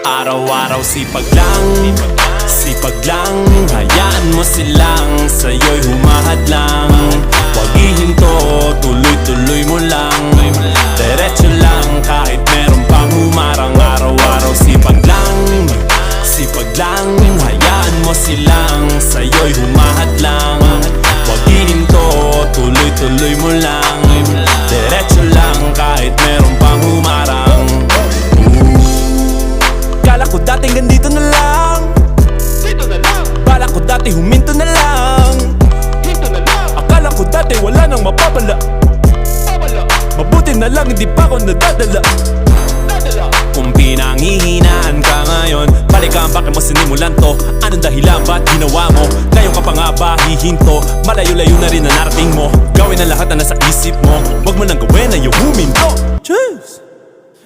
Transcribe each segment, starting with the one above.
Araw-araw sipag lang, sipag lang. Hayaan mo silang sa'yo'y humahadlang. Huwag ihinto, tuloy-tuloy mo lang. Diretso lang kahit meron pang humarang. Araw-araw sipag lang, sipag lang. Hayaan mo silang sa'yo'y humahadlang. Huwag ihinto, tuloy-tuloy mo lang. Diretso lang kahit meron pang humarang. Kala ko dating ganito na lang, Dito na lang, bala ko dati huminto na lang. hinto na lang, Akala ko dati wala nang mapapala. pawala, Mabuti na lang hindi pa ako nadadala. dadala. Kung pinanghihinaan ka ngayon, balikan bakit mo sinimulan to. Anong dahilan ba't ginawa mo? Ngayon ka pa nga ba hihinto? Malayo-layo na rin na narating mo. Gawin ang lahat na nasa isip mo. Huwag mo nang gawin na yung huminto. Cheers!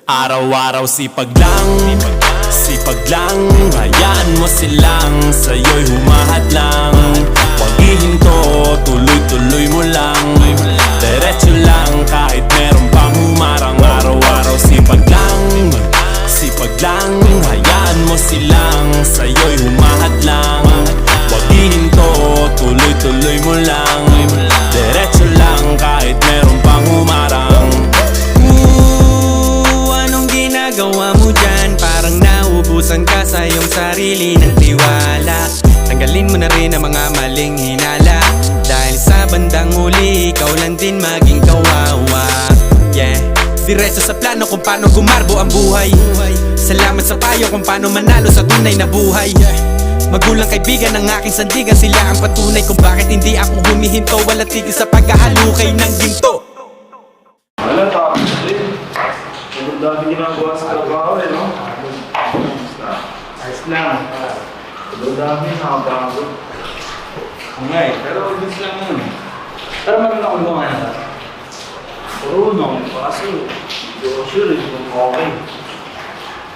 Araw-araw sipag lang, sipag lang. Hayaan mo silang sa'yo'y humahadlang. Huwag ihinto, tuloy-tuloy mo lang. Diretso lang kahit meron pang humarang. Araw-araw sipag lang, sipag lang. Hayaan mo silang sa'yo'y humahadlang. Huwag ihinto, tuloy-tuloy mo lang. Diretso lang kahit meron pang humarang. Anong ginagawa mo dyan? Parang naubusan ka sa iyong sarili ng tiwala. Tanggalin mo na rin ang mga maling hinala, dahil sa bandang huli ikaw lang din maging kawawa. Yeah, diretso sa plano kung paano gumarbo ang buhay. Salamat sa payo kung paano manalo sa tunay na buhay. Magulang kaibigan ng aking sandigan, sila ang patunay kung bakit hindi ako humihinto. Walang tigil sa pagkahalukay ng ginto. Wala, tapos din. Ang dami ginagawa sa trabaho eh, no? Ayos lang. Ang dami, nakapagod. Nga eh, pero gusto lang yun. Pero marunong ako gumawa na. Marunong, kaso hindi ko sure kung okay.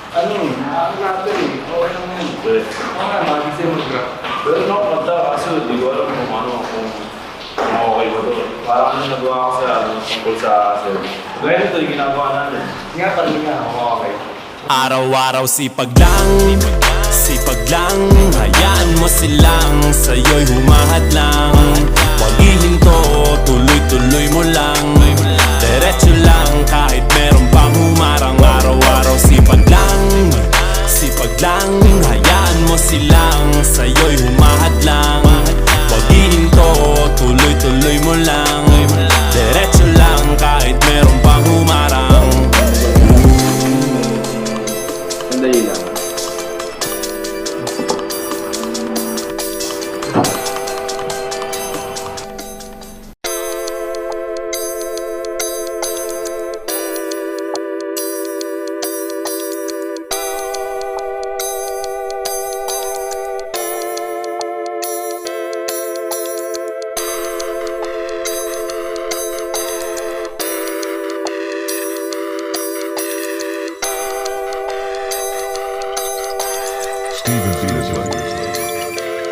Ano eh, nakakalato eh. Okay lang yun. Pero Oo nga, mag-isip mag-graph. nakakanta kaso hindi ko alam kung ano, kung okay ba to. Parang ano nagawa ko sa tungkol sa service. Gaya nito yung ginagawa natin. Nga, parang nga, okay. Araw-araw sipag lang, sipag lang. Hayaan mo silang sa'yo'y humahadlang. Huwag ihinto, tuloy-tuloy mo lang. Diretso lang kahit meron pang humarang. Araw-araw sipag lang, sipag lang. Hayaan mo silang sa'yo'y humahadlang. Huwag ihinto, tuloy-tuloy mo lang. Diretso lang kahit meron pang humarang. Sandali lang.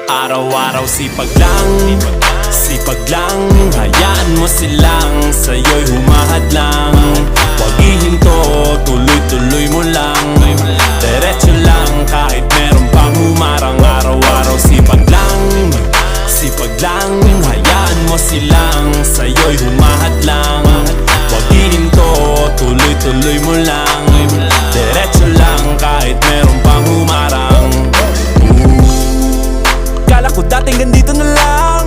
Araw-araw sipag lang, sipag lang. Hayaan mo silang sa'yo'y humahadlang. Huwag ihinto, tuloy-tuloy mo lang. Diretso lang kahit meron pang humarang. Araw-araw sipag lang, sipag lang. Hayaan mo silang sa'yo'y humahadlang. Huwag ihinto, tuloy-tuloy mo lang. Diretso lang kahit meron pang humarang. Kala ko dating ganito na lang,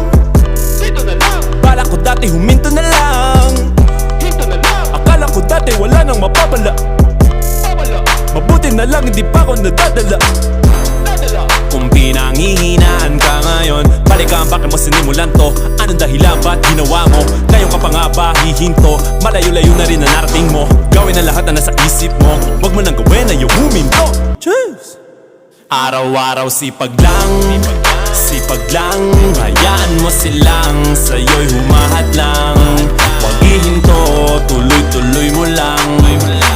Dito na lang, bala ko dati huminto na lang. hinto na lang, Akala ko dati wala nang mapapala. pawala, Mabuti na lang hindi pa ako nadadala. dadala. Kung pinanghihinaan ka ngayon, balikan bakit mo sinimulan to. Anong dahilan ba't ginawa mo? Ngayon ka pa nga ba hihinto? Malayo-layo na rin na narating mo. Gawin ang lahat na nasa isip mo. Huwag mo nang gawin na yung huminto. Cheers! Araw-araw sipag lang, sipag lang. Hayaan mo silang sa'yo'y humahadlang. Huwag ihinto, tuloy-tuloy mo lang.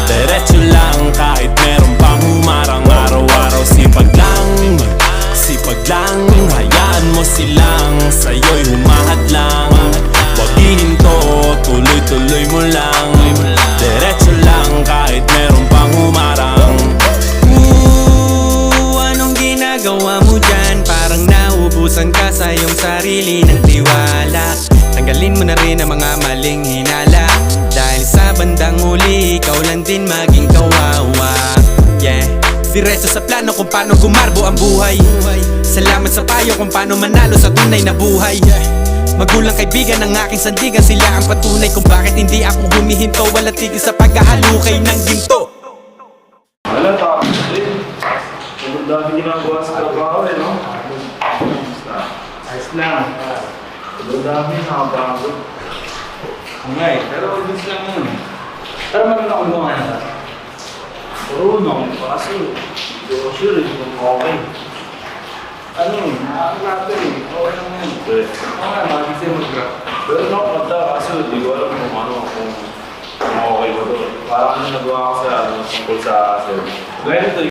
Diretso lang kahit meron pang humarang. Araw-araw sipag lang, sipag lang. Hayaan mo silang sa'yo'y humahadlang. Huwag ihinto, tuloy-tuloy mo lang. Diretso lang kahit meron pang humarang. sarili ng tiwala. Tanggalin mo na rin ang mga maling hinala, dahil sa bandang huli ikaw lang din maging kawawa. Yeah, diretso sa plano kung paano gumarbo ang buhay. Salamat sa payo kung paano manalo sa tunay na buhay. Magulang kaibigan ng aking sandigan, sila ang patunay kung bakit hindi ako humihinto. Walang tigil sa paghahalukay ng ginto. Wala, tapos din. Sobrang dami ginagawa sa trabaho eh, no? Ayos lang. Sobrang dami, nakapagod. Nga eh, pero gusto lang yun. Pero marunong ako gumawa na. Marunong, kaso hindi ko sure kung okay. Ano, nakakalato eh. Okay lang yun. But, Oo nga, bakit sa'yo mag-graph? pero nakakanta kaso hindi ko alam kung ano, kung okay ba to. Parang ano nagawa ko sa tungkol sa sir. Gaya nito,